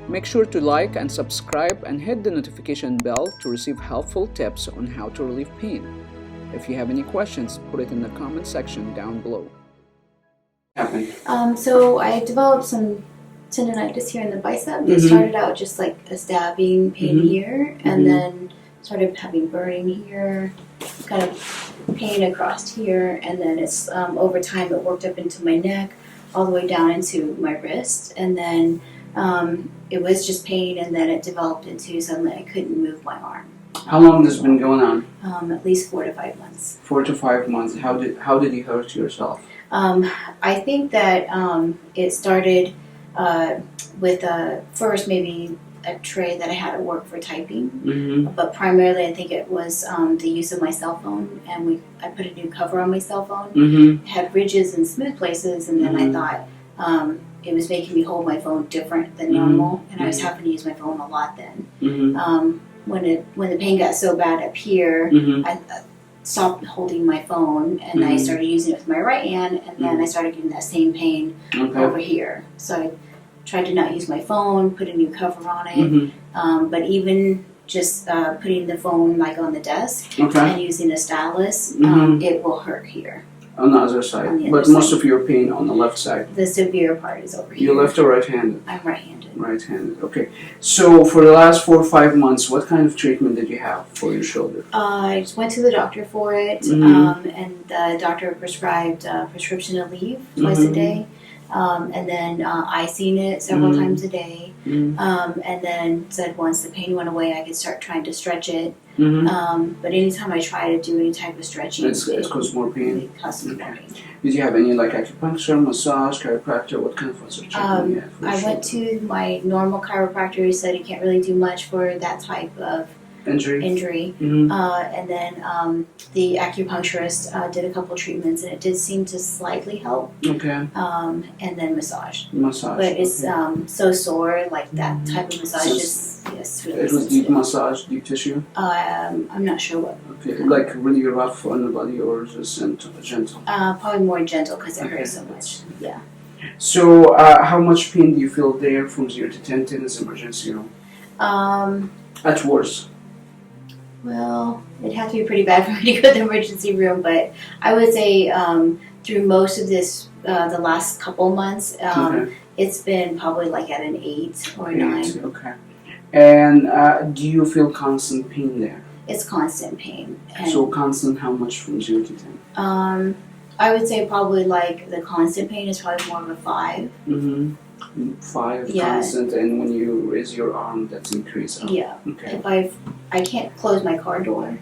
Make sure to like and subscribe and hit the notification bell to receive helpful tips on how to relieve pain. If you have any questions, put it in the comment section down below. So I developed some tendonitis here in the bicep. It started out just like a stabbing pain here, and then started having burning here, kind of pain across here, and then it's over time it worked up into my neck, all the way down into my wrist, and then it was just pain, and then it developed into suddenly I couldn't move my arm. How long has this been going on? At least 4 to 5 months. 4 to 5 months. How did you hurt yourself? I think that it started with first maybe a tray that I had at work for typing, but primarily I think it was the use of my cell phone, and I put a new cover on my cell phone. It had ridges and smooth places, and then I thought it was making me hold my phone different than normal, and I was having to use my phone a lot then. When the pain got so bad up here, I stopped holding my phone, and I started using it with my right hand, and then I started getting that same pain over here. So I tried to not use my phone, put a new cover on it, but even just putting the phone like on the desk and using a stylus, it will hurt here. On the other side, but most of your pain on the left side. The severe part is over here. You're left or right-handed? I'm right-handed. Right-handed, okay. So for the last 4 or 5 months, what kind of treatment did you have for your shoulder? I just went to the doctor for it, and the doctor prescribed prescription Aleve twice a day, and then I seen it several times a day, and then said once the pain went away, I could start trying to stretch it. But anytime I try to do any type of stretching, it causes more pain. It causes more pain. Did you have any like acupuncture, massage, chiropractor? What kind of treatment you had? I went to my normal chiropractor. He said he can't really do much for that type of injury. And then the acupuncturist did a couple treatments, and it did seem to slightly help. And then massage. But it's so sore, like that type of massage just really it was deep massage, deep tissue? I'm not sure what. Like really rough on the body, or just gentle? Probably more gentle because it hurts so much. Yeah. So how much pain do you feel there from 0 to 10? 10 is emergency room. At worst. Well, it'd have to be pretty bad for me to go to the emergency room, but I would say through most of this, the last couple months, it's been probably like at an 8 or 9. Okay. And do you feel constant pain there? It's constant pain. And so constant, how much from 0 to 10? I would say probably like the constant pain is probably more of a 5. 5 constant, and when you raise your arm, that's increased. Yeah. Okay. If I can't close my car door.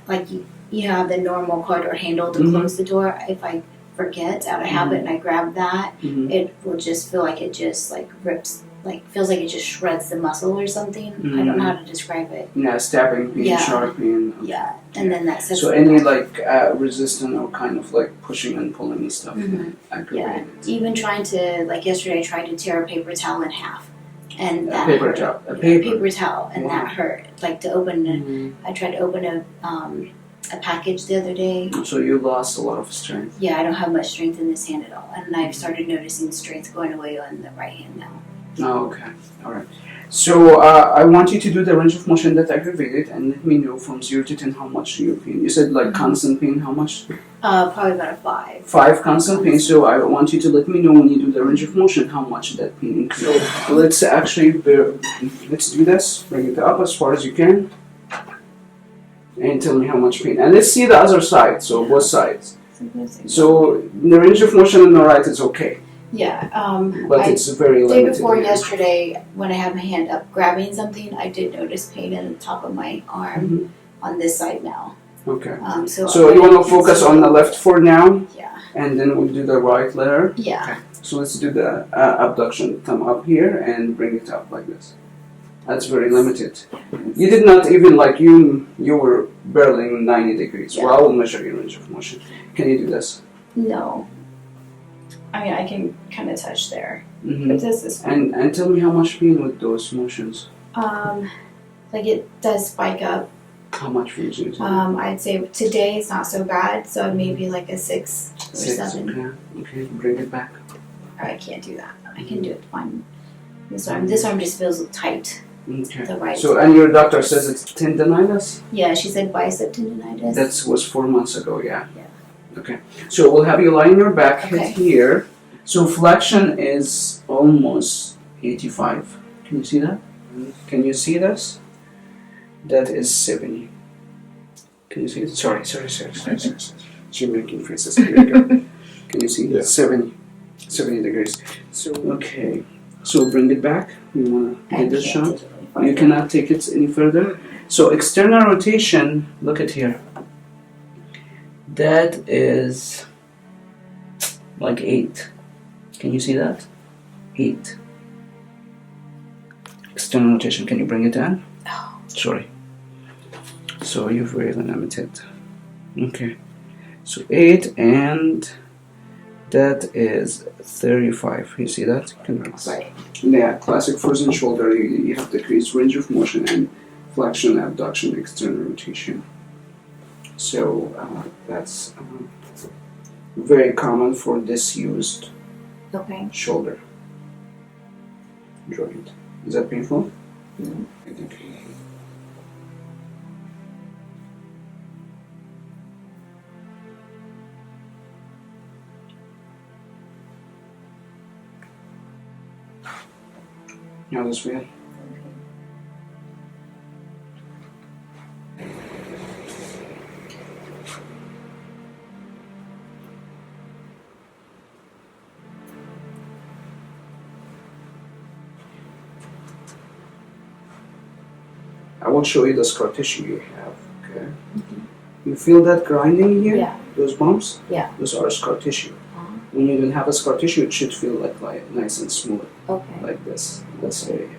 Like you have the normal car door handle to close the door. If I forget out of habit and I grab that, it will just feel like it just like rips, like feels like it just shreds the muscle or something. I don't know how to describe it. Yeah, stabbing pain, sharp pain. Yeah, and then that sets. So any like resistance or kind of like pushing and pulling and stuff. Yeah, even trying to, like yesterday, I tried to tear a paper towel in half, and that paper hurt. towel, paper towel, and that hurt. Like to open, I tried to open a package the other day. So you lost a lot of strength. Yeah, I don't have much strength in this hand at all, and I've started noticing strength going away on the right hand now. Oh, okay. All right. So I want you to do the range of motion that aggravated, and let me know from 0 to 10 how much your pain. You said like constant pain, how much? Probably about a 5. 5 constant pain. So I want you to let me know when you do the range of motion how much that pain increases. Let's actually let's do this. Bring it up as far as you can, and tell me how much pain. And let's see the other side. So both sides. So the range of motion on the right is okay. Yeah, but it's very limited. The day before yesterday, when I had my hand up grabbing something, I did notice pain in the top of my arm on this side now. Okay. So you want to focus on the left for now? Yeah. And then we'll do the right later? Yeah. Okay. So let's do the abduction. Thumb up here and bring it up like this. That's very limited. You did not even like you were barely 90 degrees. Yeah. Well, I will measure your range of motion. Can you do this? No. I mean, I can kind of touch there, but this is fine. And tell me how much pain with those motions? Like it does spike up. How much for you? I'd say today it's not so bad, so maybe like a 6 or 7. Okay, bring it back. I can't do that. I can do it fine. This arm just feels tight. Okay. The right So, side. and your doctor says it's tendonitis? Yeah, she said bicep tendonitis. That was 4 months ago, yeah? Yeah. Okay. So we'll have you lie on your back, Okay. head here. So flexion is almost 85. Can you see that? Can you see this? That is 70. Can you see it? Sorry. You're making faces. Here we go. Can you see? Yeah. 70 degrees. So, okay. So bring it back. You want to I get this can't shot? take it any farther. You cannot take it any further. So external rotation, look at here. That is like 8. Can you see that? 8. External rotation, can you bring it down? Oh. Sorry. So you're very limited. Okay. So 8 and that is 35. You see that? Right. Yeah, classic frozen shoulder. You have decreased range of motion and flexion, abduction, external rotation. So that's very common for disused Okay. shoulder joint. Is that painful? No. How does it feel? I will show you the scar tissue you have. Okay. You feel that grinding here? Yeah. Those bumps? Yeah. Those are scar tissue. Uh-huh. When you don't have a scar tissue, it should feel like nice and smooth, Okay. like this area.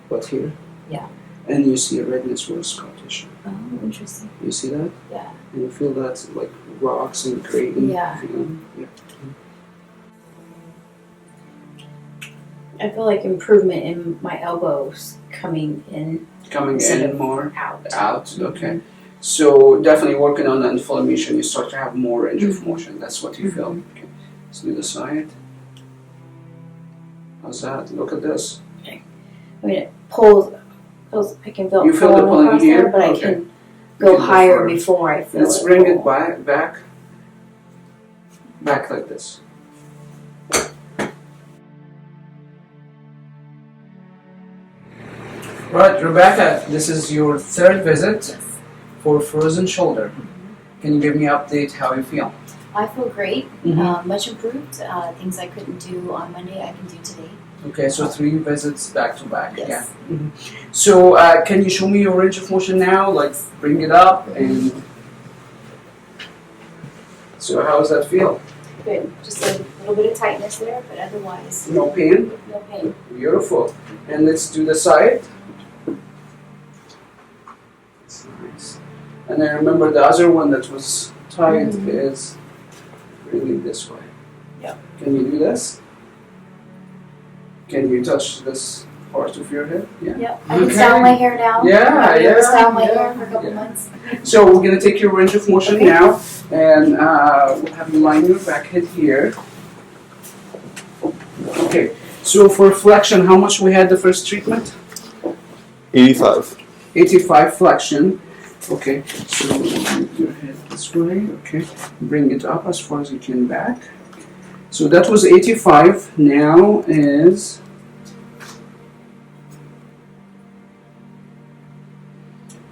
But here? Yeah. And you see a redness with scar tissue. Oh, interesting. You see that? Yeah. And you feel that like rocks and grating. Yeah. Yeah. I feel like improvement in my elbows coming in Coming instead in of more. out. Out, okay. So definitely working on the inflammation, you start to have more range of motion. That's what you feel. Okay. Let's do the side. How's that? Look at this. I mean, it pulls. I can feel You feel the pulling across here? there, but I Okay. can You go can go higher further. before I feel Let's it. bring pull. it back like this. Right, Rebecca, this is your third visit for frozen shoulder. Can you give me an update how you feel? I feel great. Mhm. Much improved. Things I couldn't do on Monday, I can do today. Okay, so 3 visits back to back. Yes. Yeah. Mhm. So can you show me your range of motion now? Like bring it up and. So how does that feel? Good. Just a little bit of tightness there, but otherwise, No pain? no pain. Beautiful. And let's do the side. That's nice. And then remember the other one that was tight is really this way. Yeah. Can you do this? Can you touch this part of your head? Yeah. Yep. I can Okay. style my hair now. Yeah, I've been able to yeah, style my yeah, hair for a couple yeah. months. So we're gonna take your range of motion Okay. now, and we'll have you line your back head here. Okay. So for flexion, how much we had the first treatment? 85. 85 flexion. Okay. So move your head this way. Okay. Bring it up as far as you can back. So that was 85. Now is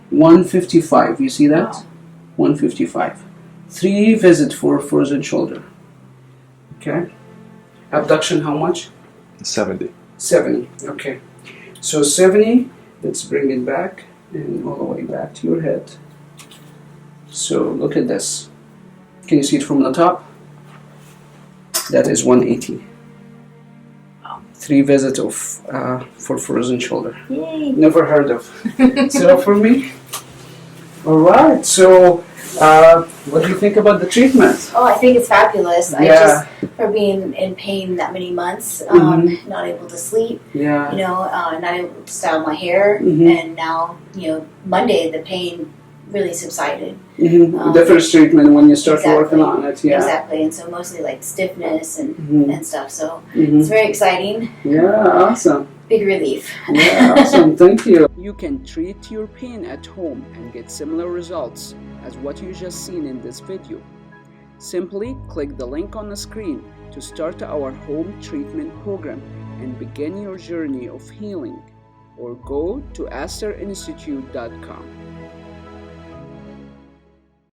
155. You see that? Wow. 155. 3 visit for frozen shoulder. Okay. Abduction, how much? 70. 70. Okay. So 70. Let's bring it back and all the way back to your head. So look at this. Can you see it from the top? That is 180. 3 visits of for frozen shoulder. Yay. Never heard of. So for me. All right. So what do you think about the treatment? Oh, I think it's fabulous. I Yeah. just, for being in pain that many months, not able to sleep, Yeah. not able to style my hair, Mhm. and now, Monday the pain really subsided. The first treatment when you start Exactly. working on it. Yeah. Exactly, and so mostly like stiffness and Mhm. stuff. So Mhm. it's very exciting. Yeah. Awesome. big relief. Yeah, awesome. Thank you. You can treat your pain at home and get similar results as what you just seen in this video. Simply click the link on the screen to start our home treatment program and begin your journey of healing, or go to asterinstitute.com.